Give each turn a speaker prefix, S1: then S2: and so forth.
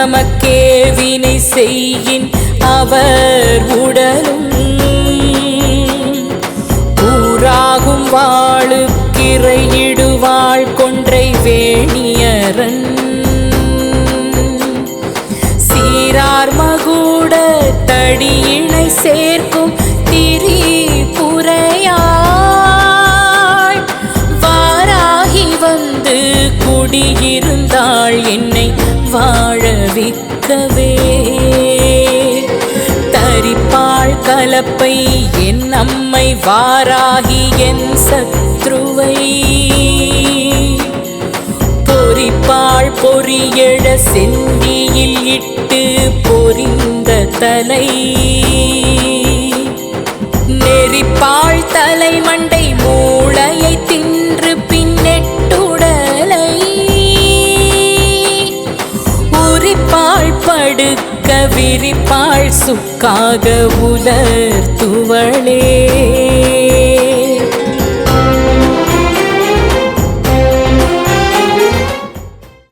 S1: தமக்கே வினை செய்யின் அவர் உடலும் ஊராகும் வாழுக்கிரையிடுவாள் கொன்றை வேணியரன் சீரார் மகுட தடியினை சேர்க்கும் திரிபுரையாள் வாராகி வந்து குடியிருந்தாள் என்னை வாழவிக்கவே தரிப்பாள் கலப்பை என் அம்மை வாராகி என் சத்ருவை பொறிப்பாள் பொறியெழ செந்தியில் இட்டு பொறிந்த தலை நெறிப்பாள் தலை மண்டை மூளையை தின்று பின்னெட்டுடலை உரிப்பாள் படுக்க விரிப்பாள் சுக்காக உலர்த்துவளே